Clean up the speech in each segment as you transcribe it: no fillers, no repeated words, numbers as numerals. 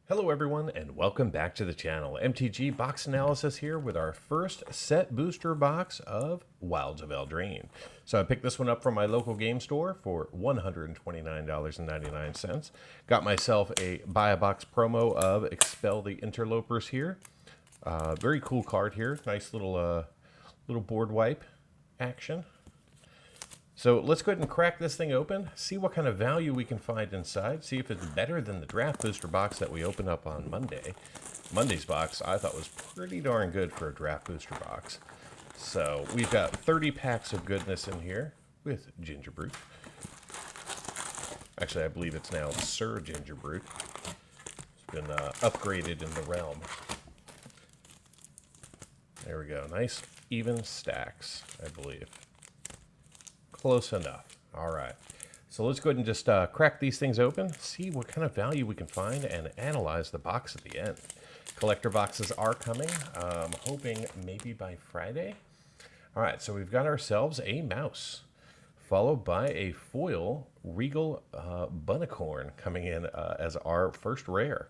Hello everyone and welcome back to the channel. MTG Box Analysis here with our first set booster box of Wilds of Eldraine. So I picked this one up from my local game store for $129.99. Got myself a buy a box promo of Expel the Interlopers here. Very cool card here. Nice little board wipe action. So let's go ahead and crack this thing open, see what kind of value we can find inside, see if it's better than the draft booster box that we opened up on Monday. Monday's box I thought was pretty darn good for a draft booster box. So we've got 30 packs of goodness in here with Ginger Brute. Actually, I believe it's now Sir Ginger Brute. It's been upgraded in the realm. There we go. Nice even stacks, I believe. Close enough. All right. So let's go ahead and just crack these things open, see what kind of value we can find, and analyze the box at the end. Collector boxes are coming. I'm hoping maybe by Friday. All right. So we've got ourselves a mouse, followed by a foil Regal Bunicorn coming in as our first rare.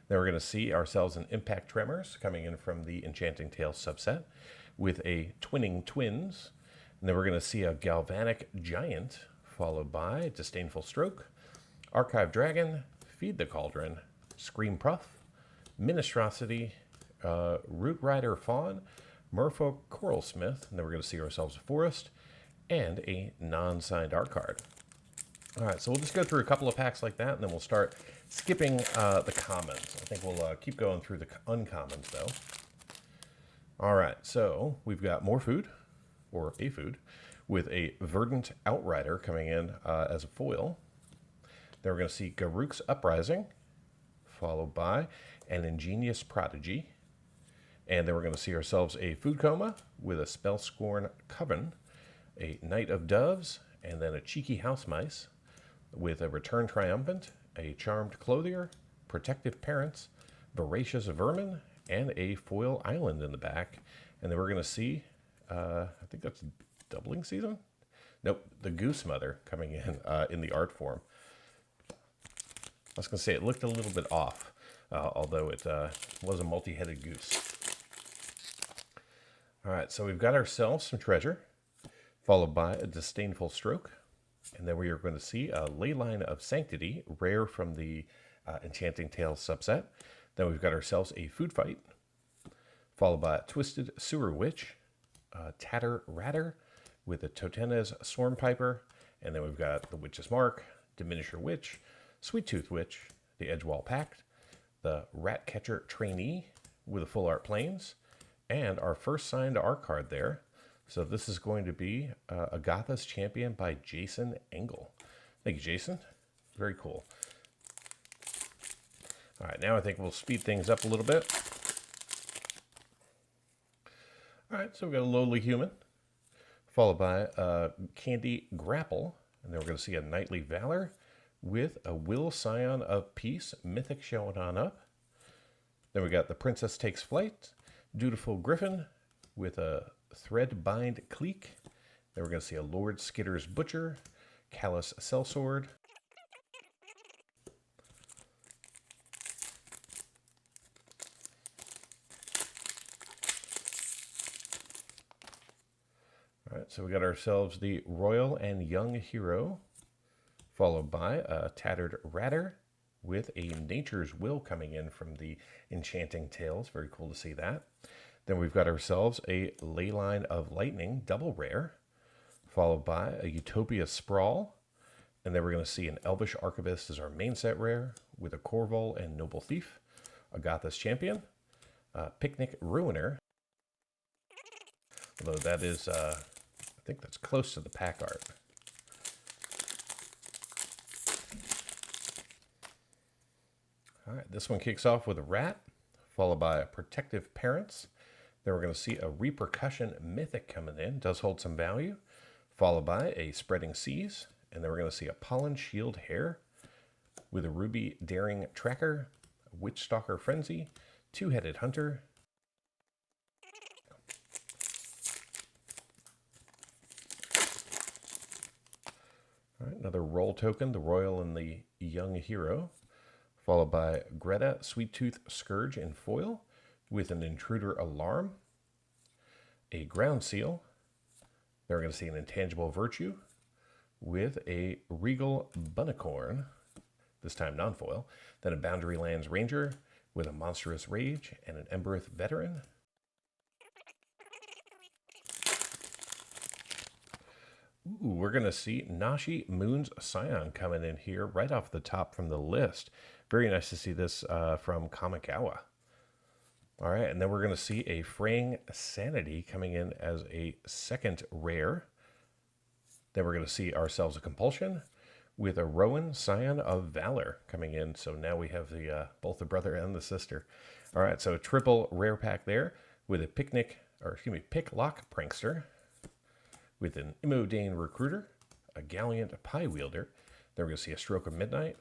Then we're going to see ourselves an Impact Tremors coming in from the Enchanting Tales subset with a Twinning Twins. And then we're going to see a Galvanic Giant, followed by Disdainful Stroke, Archive Dragon, Feed the Cauldron, Scream Puff, Ministrosity, Root Rider Fawn, Merfolk Coralsmith, and then we're going to see ourselves a Forest, and a non-signed art card. All right, so we'll just go through a couple of packs like that, and then we'll start skipping the commons. I think we'll keep going through the uncommons, though. All right, so we've got more food. Or a food, with a Verdant Outrider coming in as a foil. Then we're going to see Garruk's Uprising, followed by an Ingenious Prodigy. And then we're going to see ourselves a Food Coma with a Spellscorn Coven, a Knight of Doves, and then a Cheeky House Mice with a Return Triumphant, a Charmed Clothier, Protective Parents, Voracious Vermin, and a Foil Island in the back. And then we're going to see I think that's Doubling Season? Nope, the Goose Mother coming in the art form. I was going to say it looked a little bit off, although it was a multi-headed goose. All right, so we've got ourselves some treasure, followed by a Disdainful Stroke. And then we are going to see a Leyline of Sanctity, rare from the Enchanting Tales subset. Then we've got ourselves a Food Fight, followed by a Twisted Sewer Witch, Tatter Ratter with a Totena's Swarmpiper, and then we've got the Witch's Mark, Diminisher Witch, Sweet Tooth Witch, the Edgewall Pact, the Ratcatcher Trainee with a Full Art Plains, and our first signed art card there. So this is going to be Agatha's Champion by Jason Engel. Thank you, Jason. Very cool. All right, now I think we'll speed things up a little bit. All right, so we've got a Lowly Human, followed by a Candy Grapple, and then we're going to see a Knightly Valor with a Will Scion of Peace, Mythic showing on up. Then we got the Princess Takes Flight, Dutiful Griffin with a Threadbind Cleek. Then we're going to see a Lord Skitter's Butcher, Callous Sellsword. All right, so we got ourselves the Royal and Young Hero, followed by a Tattered Ratter with a Nature's Will coming in from the Enchanting Tales. Very cool to see that. Then we've got ourselves a Leyline of Lightning, double rare, followed by a Utopia Sprawl. And then we're going to see an Elvish Archivist as our main set rare with a Corval and Noble Thief, Agatha's Champion, Picnic Ruiner, although that is... I think that's close to the pack art. All right, this one kicks off with a Rat, followed by a Protective Parents. Then we're going to see a Repercussion Mythic coming in, does hold some value, followed by a Spreading Seas. And then we're going to see a Pollen Shield Hare with a Ruby Daring Tracker, Witchstalker Frenzy, Two-Headed Hunter, All right, another roll token, the Royal and the Young Hero, followed by Greta Sweet Tooth Scourge in foil with an Intruder Alarm, a Ground Seal. Then we're going to see an Intangible Virtue with a Regal Bunnicorn, this time non-foil. Then a Boundary Lands Ranger with a Monstrous Rage and an Embereth Veteran. Ooh, we're going to see Nashi Moon's Scion coming in here right off the top from the list. Very nice to see this from Kamigawa. All right, and then we're going to see a Fraying Sanity coming in as a second rare. Then we're going to see ourselves a Compulsion with a Rowan Scion of Valor coming in. So now we have the both the brother and the sister. All right, so a triple rare pack there with a Picklock Prankster with an Eldraine Recruiter, a Gallant Pie Wielder. Then we're going to see a Stroke of Midnight.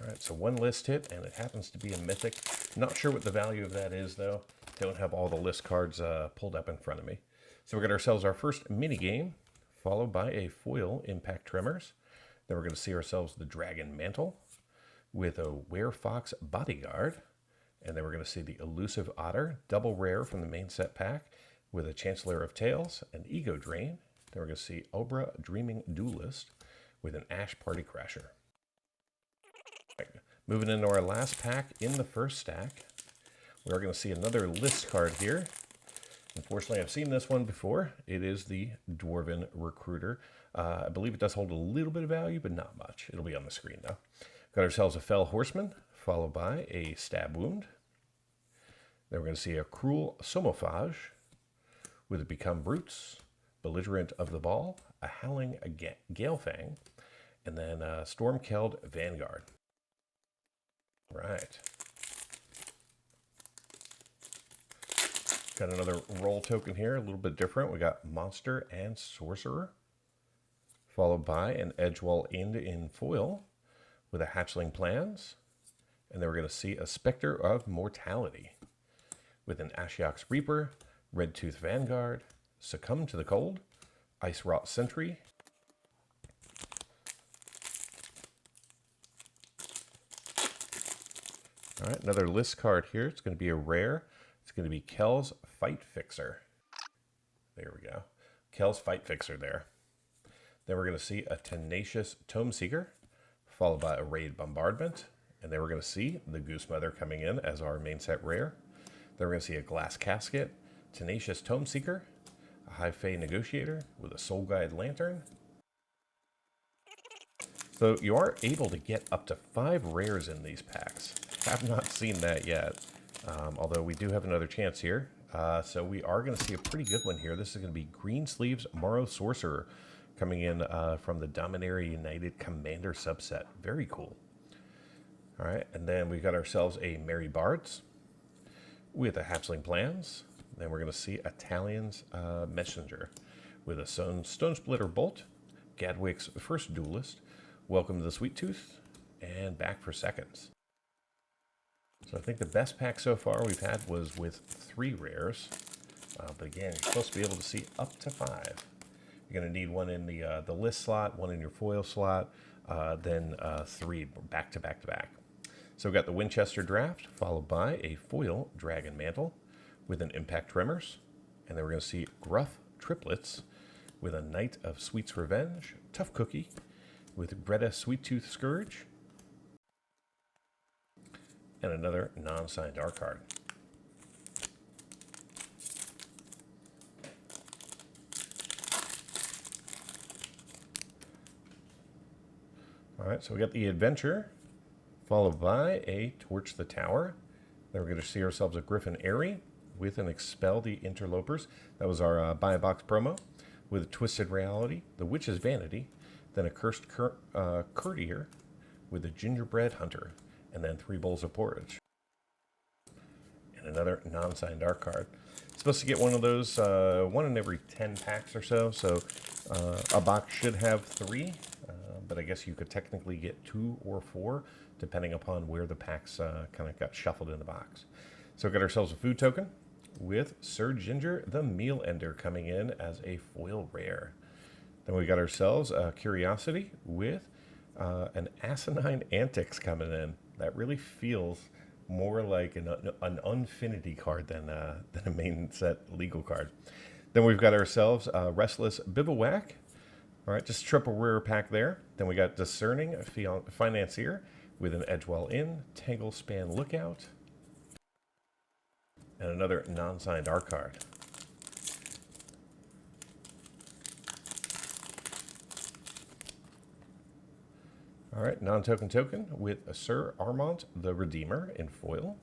All right, so one list hit, and it happens to be a mythic. Not sure what the value of that is, though. Don't have all the list cards pulled up in front of me. So we got ourselves our first mini game, followed by a foil Impact Tremors. Then we're going to see ourselves the Dragon Mantle with a Werefox Bodyguard. And then we're going to see the Elusive Otter, double rare from the main set pack with a Chancellor of Tales, an Ego Drain. Then we're going to see Obra Dreaming Duelist with an Ash Party Crasher. Moving into our last pack in the first stack, we're going to see another list card here. Unfortunately, I've seen this one before. It is the Dwarven Recruiter. I believe it does hold a little bit of value, but not much. It'll be on the screen now. Got ourselves a Fell Horseman, followed by a Stab Wound. Then we're going to see a Cruel Somophage with a Become Brutes, Belligerent of the Ball, a Howling Galefang, and then a Stormkeld Vanguard. Right. Got another roll token here, a little bit different. We got Monster and Sorcerer, followed by an Edgewall Ind in foil with a Hatchling Plans. And then we're going to see a Spectre of Mortality with an Ashiok's Reaper, Red Tooth Vanguard, Succumb to the Cold, Ice Rot Sentry, all right, another list card here. It's going to be a rare. It's going to be Kel's Fight Fixer. There we go. Kel's Fight Fixer there. Then we're going to see a Tenacious Tome Seeker, followed by a Raid Bombardment. And then we're going to see the Goose Mother coming in as our main set rare. Then we're going to see a Glass Casket, Tenacious Tome Seeker, a High Fae Negotiator with a Soul Guide Lantern. So you are able to get up to 5 rares in these packs. Have not seen that yet, although we do have another chance here. So we are going to see a pretty good one here. This is going to be Greensleeves Maro-Sorcerer coming in from the Dominaria United Commander subset. Very cool. All right, and then we got ourselves a Merry Bards with a Hatchling Plans. Then we're going to see Italian's Messenger with a Stone Splitter Bolt, Gadwick's First Duelist, Welcome to the Sweet Tooth, and Back for Seconds. So I think the best pack so far we've had was with 3 rares. But again, you're supposed to be able to see up to 5. You're going to need one in the list slot, one in your foil slot, then 3 back to back to back. So we've got the Winchester Draft, followed by a foil Dragon Mantle with an Impact Tremors. And then we're going to see Gruff Triplets with a Knight of Sweet's Revenge, Tough Cookie, with Greta Sweet Tooth Scourge, and another non-signed art card. All right, so we got the Adventure, followed by a Torch the Tower. Then we're going to see ourselves a Griffin Airy with an Expel the Interlopers. That was our buy a box promo. With a Twisted Reality, the Witch's Vanity, then a Cursed Courtier with a Gingerbread Hunter, and then 3 Bowls of Porridge. And another non-signed art card. Supposed to get one of those, one in every 10 packs or so. So a box should have 3, but I guess you could technically get 2 or 4, depending upon where the packs kind of got shuffled in the box. So we got ourselves a food token with Sir Ginger the Meal Ender coming in as a foil rare. Then we got ourselves a Curiosity with An asinine antics coming in. That really feels more like an Unfinity card than a main set legal card. Then we've got ourselves Restless Bivouac. All right, just triple rare pack there. Then we got Discerning Financier with an Edgewell Inn, Tangle Span Lookout, and another non-signed art card. All right, non-token token with Sir Armont the Redeemer in foil.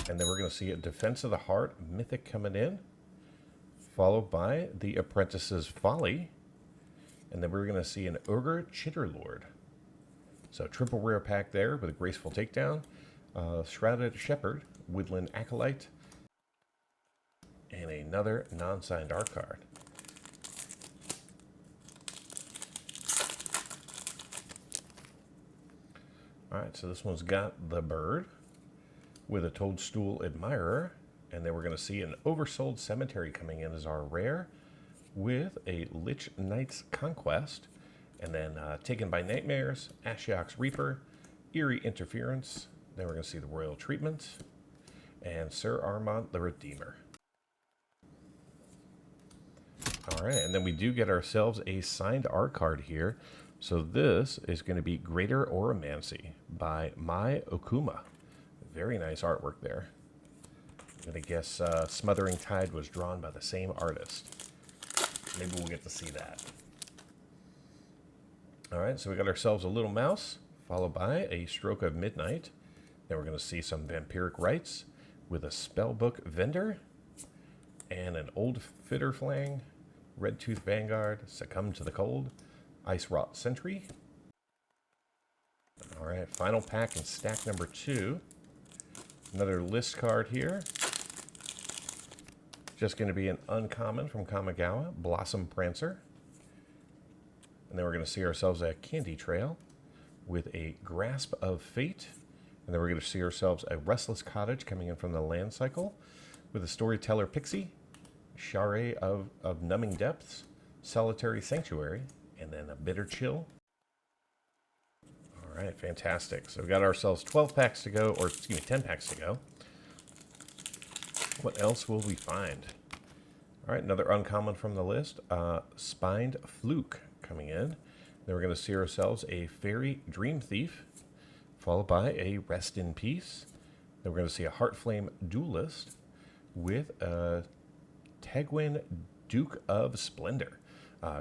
And then we're going to see a Defense of the Heart Mythic coming in, followed by the Apprentice's Folly. And then we're going to see an Ogre Chitterlord. So triple rare pack there with a Graceful Takedown, Shrouded Shepherd, Woodland Acolyte, and another non-signed art card. All right, so this one's got the bird with a Toadstool Admirer, and then we're going to see an Oversold Cemetery coming in as our rare with a Lich Knight's Conquest, and then Taken by Nightmares, Ashiok's Reaper, Eerie Interference, then we're going to see the Royal Treatment, and Sir Armont the Redeemer. All right, and then we do get ourselves a signed art card here. So this is going to be Greater Oromancy by Mai Okuma. Very nice artwork there. I'm going to guess Smothering Tide was drawn by the same artist. Maybe we'll get to see that. All right, so we got ourselves a Little Mouse, followed by a Stroke of Midnight. Then we're going to see some Vampiric Rites with a Spellbook Vendor and an Old Fitterflang, Red Tooth Vanguard, Succumb to the Cold, Ice Wrought Sentry. All right, final pack in stack number 2. Another list card here. Just going to be an uncommon from Kamigawa, Blossom Prancer. And then we're going to see ourselves a Candy Trail with a Grasp of Fate. And then we're going to see ourselves a Restless Cottage coming in from the Land Cycle with a Storyteller Pixie, Share of Numbing Depths, Solitary Sanctuary, and then a Bitter Chill. All right, fantastic. So we got ourselves 12 packs to go, or excuse me, 10 packs to go. What else will we find? All right, another uncommon from the list, Spined Fluke coming in. Then we're going to see ourselves a Fairy Dream Thief, followed by a Rest in Peace. Then we're going to see a Heartflame Duelist with a Tegwin Duke of Splendor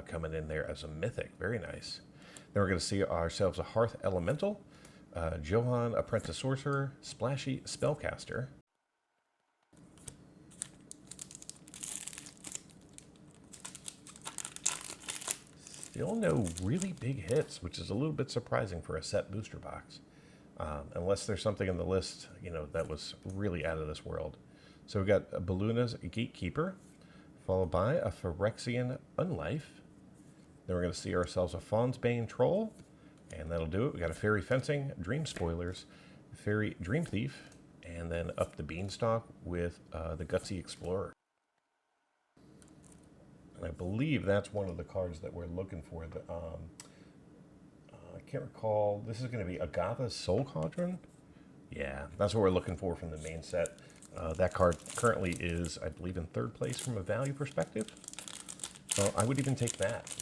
coming in there as a mythic. Very nice. Then we're going to see ourselves a Hearth Elemental, Johann Apprentice Sorcerer, Splashy Spellcaster. Still no really big hits, which is a little bit surprising for a set booster box. Unless there's something in the list, you know, that was really out of this world. So we've got a Balluna's Gatekeeper, followed by a Phyrexian Unlife. Then we're going to see ourselves a Fawn's Bane Troll, and that'll do it. We got a Fairy Fencing, Dream Spoilers, Fairy Dream Thief, and then up the Beanstalk with the Gutsy Explorer. And I believe that's one of the cards that we're looking for. I can't recall. This is going to be Agatha's Soul Cauldron. Yeah, that's what we're looking for from the main set. That card currently is, I believe, in 3rd place from a value perspective. So I would even take that.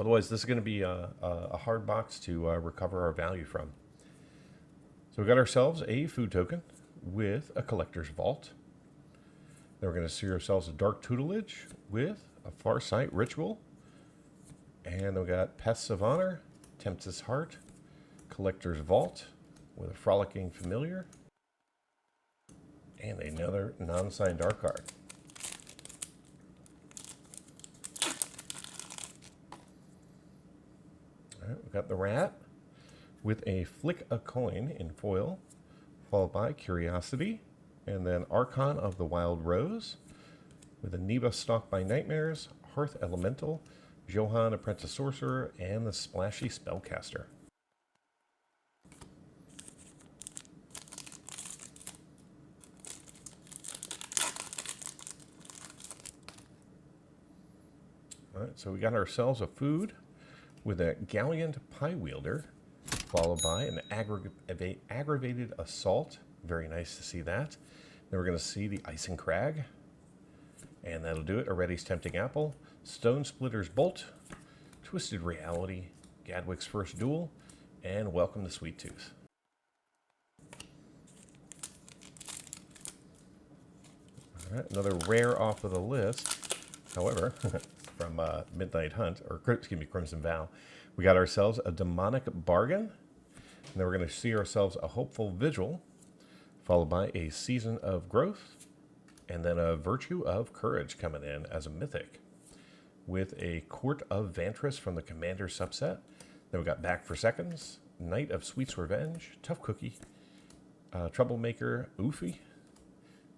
Otherwise, this is going to be a hard box to recover our value from. So we got ourselves a food token with a Collector's Vault. Then we're going to see ourselves a Dark Tutelage with a Farsight Ritual. And then we got Pests of Honor, Tempest's Heart, Collector's Vault with a Frolicking Familiar, and another non-signed art card. All right, we've got the Rat with a Flick a Coin in foil, followed by Curiosity, and then Archon of the Wild Rose with a Neva Stalked by Nightmares, Hearth Elemental, Johann Apprentice Sorcerer, and the Splashy Spellcaster. All right, so we got ourselves a food with a Gallant Pie Wielder, followed by an aggravated assault. Very nice to see that. Then we're going to see the Ice and Crag, and that'll do it. Already's Tempting Apple, Stone Splitter's Bolt, Twisted Reality, Gadwick's First Duel, and Welcome to Sweet Tooth. All right, another rare off of the list. However, from Midnight Hunt, or excuse me, Crimson Vow, we got ourselves a Demonic Bargain, and then we're going to see ourselves a Hopeful Vigil, followed by a Season of Growth, and then a Virtue of Courage coming in as a mythic, with a Court of Vantress from the Commander subset. Then we got Back for Seconds, Knight of Sweet's Revenge, Tough Cookie, Troublemaker Oofy,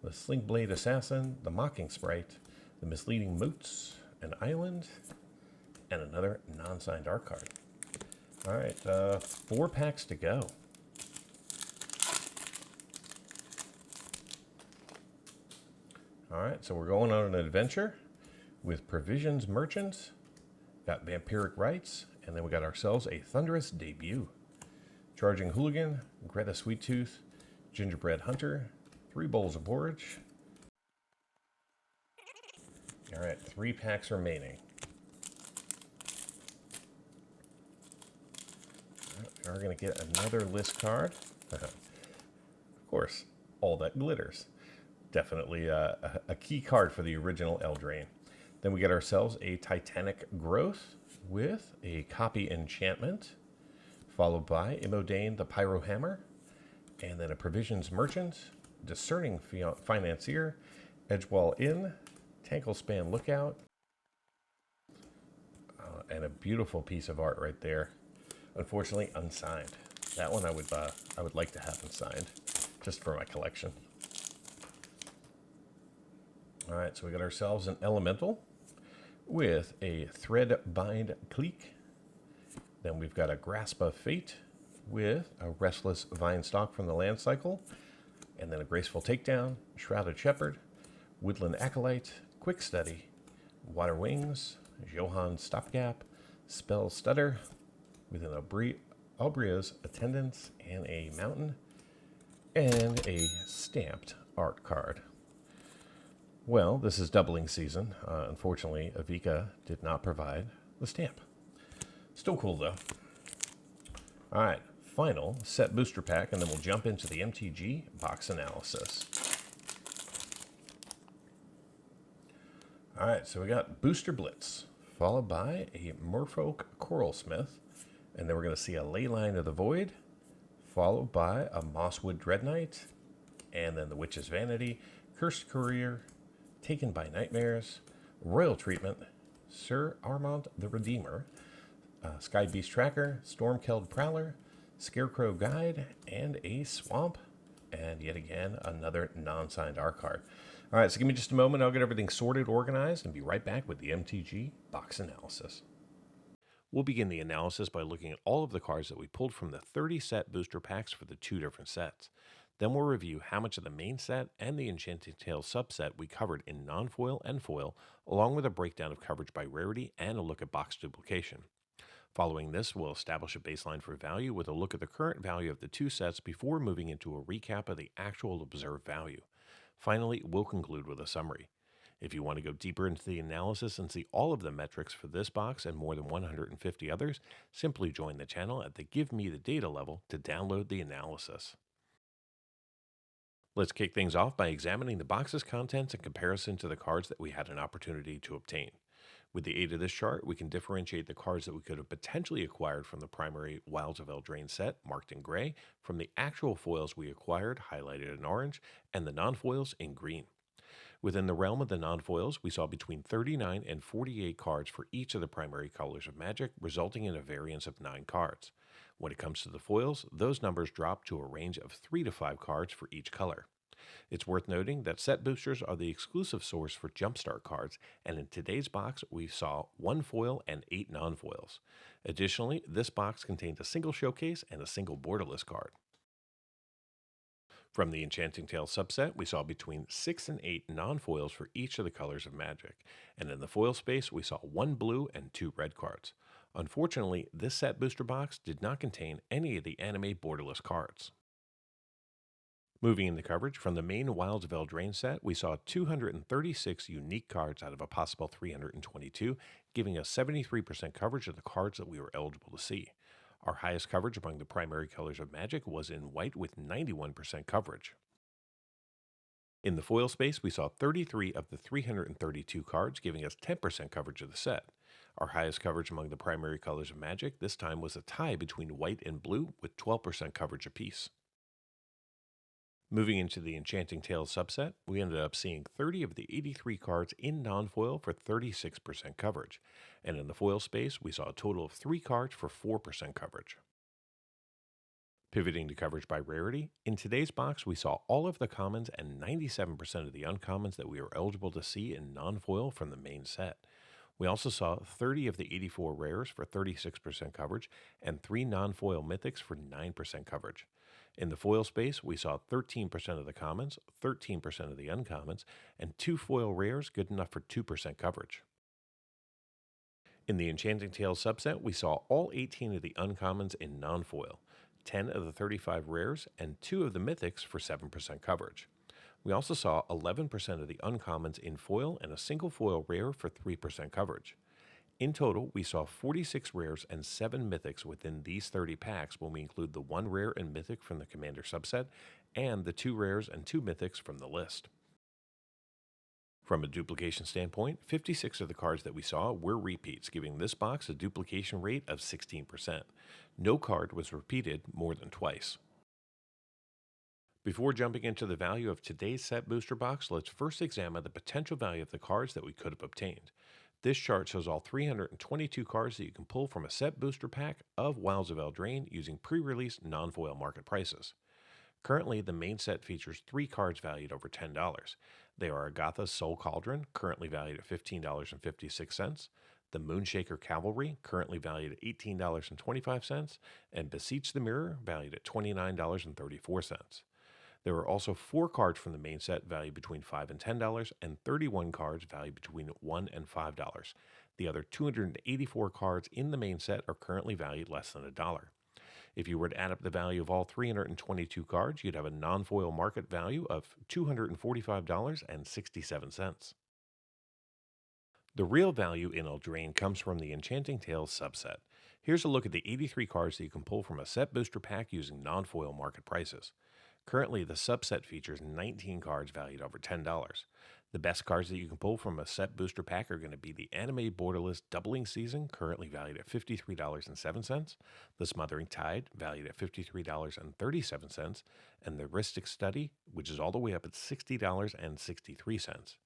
the Sling Blade Assassin, the Mocking Sprite, the Misleading Moots, an Island, and another non-signed art card. All right, 4 packs to go. All right, so we're going on an adventure with Provisions Merchants, got Vampiric Rites, and then we got ourselves a Thunderous Debut. Charging Hooligan, Greta Sweet Tooth, Gingerbread Hunter, 3 bowls of porridge. All right, 3 packs remaining. We're going to get another list card. Of course, all that glitters. Definitely a key card for the original Eldraine. Then we get ourselves a Titanic Growth with a Copy Enchantment, followed by Imodane the Pyrohammer, and then a Provisions Merchant, Discerning Financier, Edgewall Inn, Tanklespan Lookout, and a beautiful piece of art right there. Unfortunately, unsigned. That one I would like to have unsigned, just for my collection. All right, so we got ourselves an Elemental with a Threadbind Clique. Then we've got a Grasp of Fate with a Restless Vine Stalk from the Land Cycle, and then a Graceful Takedown, Shrouded Shepherd, Woodland Acolyte, Quick Study, Water Wings, Johann Stopgap, Spell Stutter, with an Albria's Attendance and a Mountain, and a stamped art card. Well, this is doubling season. Unfortunately, Avika did not provide the stamp. Still cool, though. All right, final set booster pack, and then we'll jump into the MTG box analysis. All right, so we got Booster Blitz, followed by a Merfolk Coralsmith, and then we're going to see a Leyline of the Void, followed by a Mosswood Dread Knight, and then the Witch's Vanity, Cursed Courier, Taken by Nightmares, Royal Treatment, Sir Armand the Redeemer, Sky Beast Tracker, Stormkeld Prowler, Scarecrow Guide, and a Swamp, and yet again another non-signed art card. All right, so give me just a moment. I'll get everything sorted, organized, and be right back with the MTG box analysis. We'll begin the analysis by looking at all of the cards that we pulled from the 30 set booster packs for the 2 different sets. Then we'll review how much of the main set and the Enchanting Tales subset we covered in non-foil and foil, along with a breakdown of coverage by rarity and a look at box duplication. Following this, we'll establish a baseline for value with a look at the current value of the 2 sets before moving into a recap of the actual observed value. Finally, we'll conclude with a summary. If you want to go deeper into the analysis and see all of the metrics for this box and more than 150 others, simply join the channel at the Give Me the Data level to download the analysis. Let's kick things off by examining the box's contents in comparison to the cards that we had an opportunity to obtain. With the aid of this chart, we can differentiate the cards that we could have potentially acquired from the primary Wilds of Eldraine set, marked in gray, from the actual foils we acquired, highlighted in orange, and the non-foils in green. Within the realm of the non-foils, we saw between 39 and 48 cards for each of the primary colors of Magic, resulting in a variance of 9 cards. When it comes to the foils, those numbers drop to a range of 3 to 5 cards for each color. It's worth noting that set boosters are the exclusive source for Jumpstart cards, and in today's box we saw 1 foil and 8 non-foils. Additionally, this box contained a single showcase and a single borderless card. From the Enchanting Tales subset, we saw between 6 and 8 non-foils for each of the colors of Magic, and in the foil space we saw 1 blue and 2 red cards. Unfortunately, this set booster box did not contain any of the anime borderless cards. Moving into coverage, from the main Wilds of Eldraine set, we saw 236 unique cards out of a possible 322, giving us 73% coverage of the cards that we were eligible to see. Our highest coverage among the primary colors of Magic was in white with 91% coverage. In the foil space, we saw 33 of the 332 cards, giving us 10% coverage of the set. Our highest coverage among the primary colors of Magic this time was a tie between white and blue with 12% coverage apiece. Moving into the Enchanting Tales subset, we ended up seeing 30 of the 83 cards in non-foil for 36% coverage, and in the foil space, we saw a total of 3 cards for 4% coverage. Pivoting to coverage by rarity, in today's box we saw all of the commons and 97% of the uncommons that we were eligible to see in non-foil from the main set. We also saw 30 of the 84 rares for 36% coverage and 3 non-foil mythics for 9% coverage. In the foil space, we saw 13% of the commons, 13% of the uncommons, and 2 foil rares good enough for 2% coverage. In the Enchanting Tales subset, we saw all 18 of the uncommons in non-foil, 10 of the 35 rares, and 2 of the mythics for 7% coverage. We also saw 11% of the uncommons in foil and a single foil rare for 3% coverage. In total, we saw 46 rares and 7 mythics within these 30 packs when we include the 1 rare and mythic from the Commander subset and the 2 rares and 2 mythics from the list. From a duplication standpoint, 56 of the cards that we saw were repeats, giving this box a duplication rate of 16%. No card was repeated more than twice. Before jumping into the value of today's set booster box, let's first examine the potential value of the cards that we could have obtained. This chart shows all 322 cards that you can pull from a set booster pack of Wilds of Eldraine using pre-release non-foil market prices. Currently, the main set features 3 cards valued over $10. They are Agatha's Soul Cauldron, currently valued at $15.56, the Moonshaker Cavalry, currently valued at $18.25, and Beseech the Mirror, valued at $29.34. There are also 4 cards from the main set valued between $5 and $10, and 31 cards valued between $1 and $5. The other 284 cards in the main set are currently valued less than $1. If you were to add up the value of all 322 cards, you'd have a non-foil market value of $245.67. The real value in Eldraine comes from the Enchanting Tales subset. Here's a look at the 83 cards that you can pull from a set booster pack using non-foil market prices. Currently, the subset features 19 cards valued over $10. The best cards that you can pull from a set booster pack are going to be the Anime Borderless Doubling Season, currently valued at $53.07, the Smothering Tide, valued at $53.37, and the Ristic Study, which is all the way up at $60.63.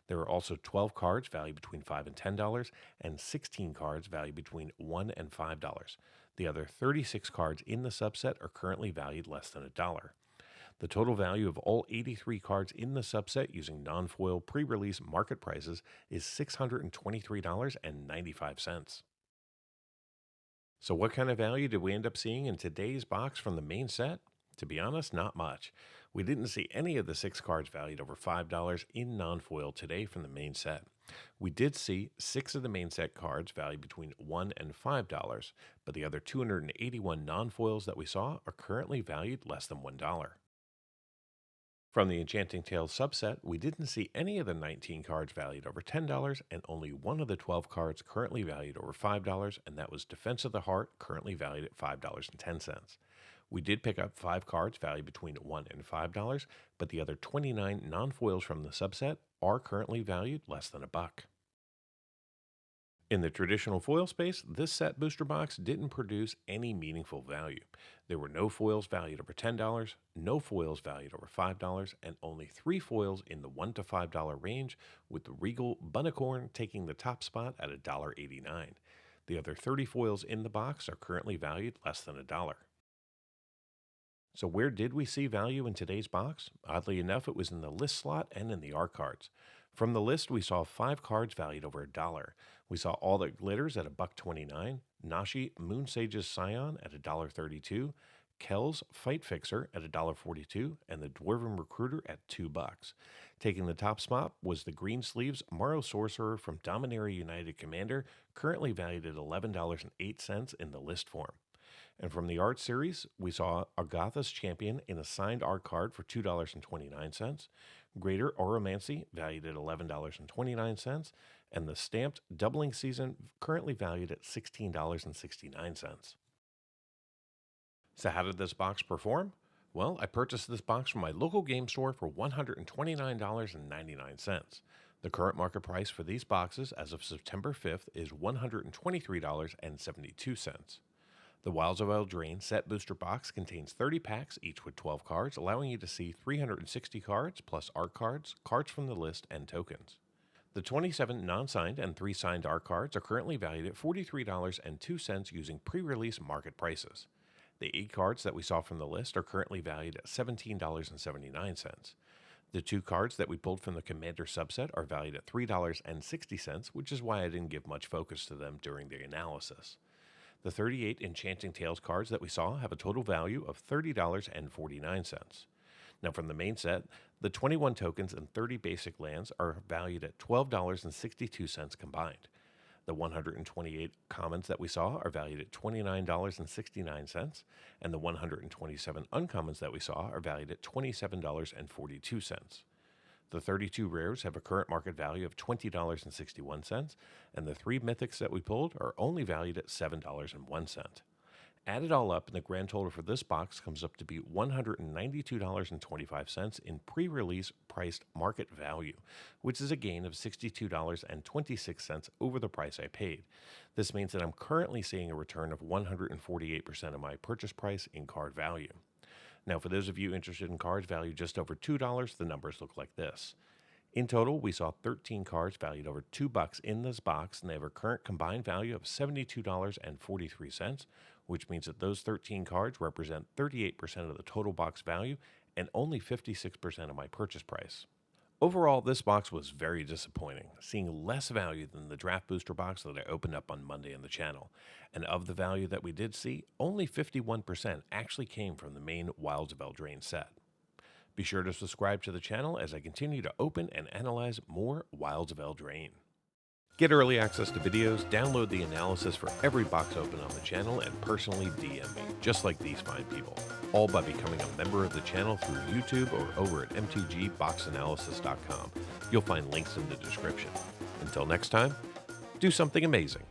There are also 12 cards valued between $5 and $10, and 16 cards valued between $1 and $5. The other 36 cards in the subset are currently valued less than $1. The total value of all 83 cards in the subset using non-foil pre-release market prices is $623.95. So what kind of value did we end up seeing in today's box from the main set? To be honest, not much. We didn't see any of the 6 cards valued over $5 in non-foil today from the main set. We did see 6 of the main set cards valued between $1 and $5, but the other 281 non-foils that we saw are currently valued less than $1. From the Enchanting Tales subset, we didn't see any of the 19 cards valued over $10 and only 1 of the 12 cards currently valued over $5, and that was Defense of the Heart, currently valued at $5.10. We did pick up 5 cards valued between $1 and $5, but the other 29 non-foils from the subset are currently valued less than $1. In the traditional foil space, this set booster box didn't produce any meaningful value. There were no foils valued over $10, no foils valued over $5, and only 3 foils in the $1 to $5 range, with the Regal Bunicorn taking the top spot at $1.89. The other 30 foils in the box are currently valued less than $1. So where did we see value in today's box? Oddly enough, it was in the list slot and in the art cards. From the list, we saw 5 cards valued over $1. We saw All That Glitters at $1.29, Nashi Moonsage's Scion at $1.32, Kel's Fight Fixer at $1.42 and the Dwarven Recruiter at $2. Taking the top spot was the Green Sleeves Maro-Sorcerer from Dominaria United Commander, currently valued at $11.08 in the list form. And from the art series, we saw Agatha's Champion in a signed art card for $2.29, Greater Oromancy valued at $11.29, and the stamped Doubling Season currently valued at $16.69. So how did this box perform? Well, I purchased this box from my local game store for $129.99. The current market price for these boxes as of September 5th is $123.72. The Wilds of Eldraine set booster box contains 30 packs, each with 12 cards, allowing you to see 360 cards, plus art cards, cards from the list, and tokens. The 27 non-signed and 3 signed art cards are currently valued at $43.02 using pre-release market prices. The 8 cards that we saw from the list are currently valued at $17.79. The 2 cards that we pulled from the Commander subset are valued at $3.60, which is why I didn't give much focus to them during the analysis. The 38 Enchanting Tales cards that we saw have a total value of $30.49. Now, from the main set, the 21 tokens and 30 basic lands are valued at $12.62 combined. The 128 commons that we saw are valued at $29.69, and the 127 uncommons that we saw are valued at $27.42. The 32 rares have a current market value of $20.61, and the 3 mythics that we pulled are only valued at $7.01. Add it all up, and the grand total for this box comes up to be $192.25 in pre-release priced market value, which is a gain of $62.26 over the price I paid. This means that I'm currently seeing a return of 148% of my purchase price in card value. Now, for those of you interested in cards valued just over $2, the numbers look like this. In total, we saw 13 cards valued over $2 in this box, and they have a current combined value of $72.43, which means that those 13 cards represent 38% of the total box value and only 56% of my purchase price. Overall, this box was very disappointing, seeing less value than the draft booster box that I opened up on Monday on the channel. And of the value that we did see, only 51% actually came from the main Wilds of Eldraine set. Be sure to subscribe to the channel as I continue to open and analyze more Wilds of Eldraine. Get early access to videos, download the analysis for every box open on the channel, and personally DM me, just like these fine people, all by becoming a member of the channel through YouTube or over at mtgboxanalysis.com. You'll find links in the description. Until next time, do something amazing.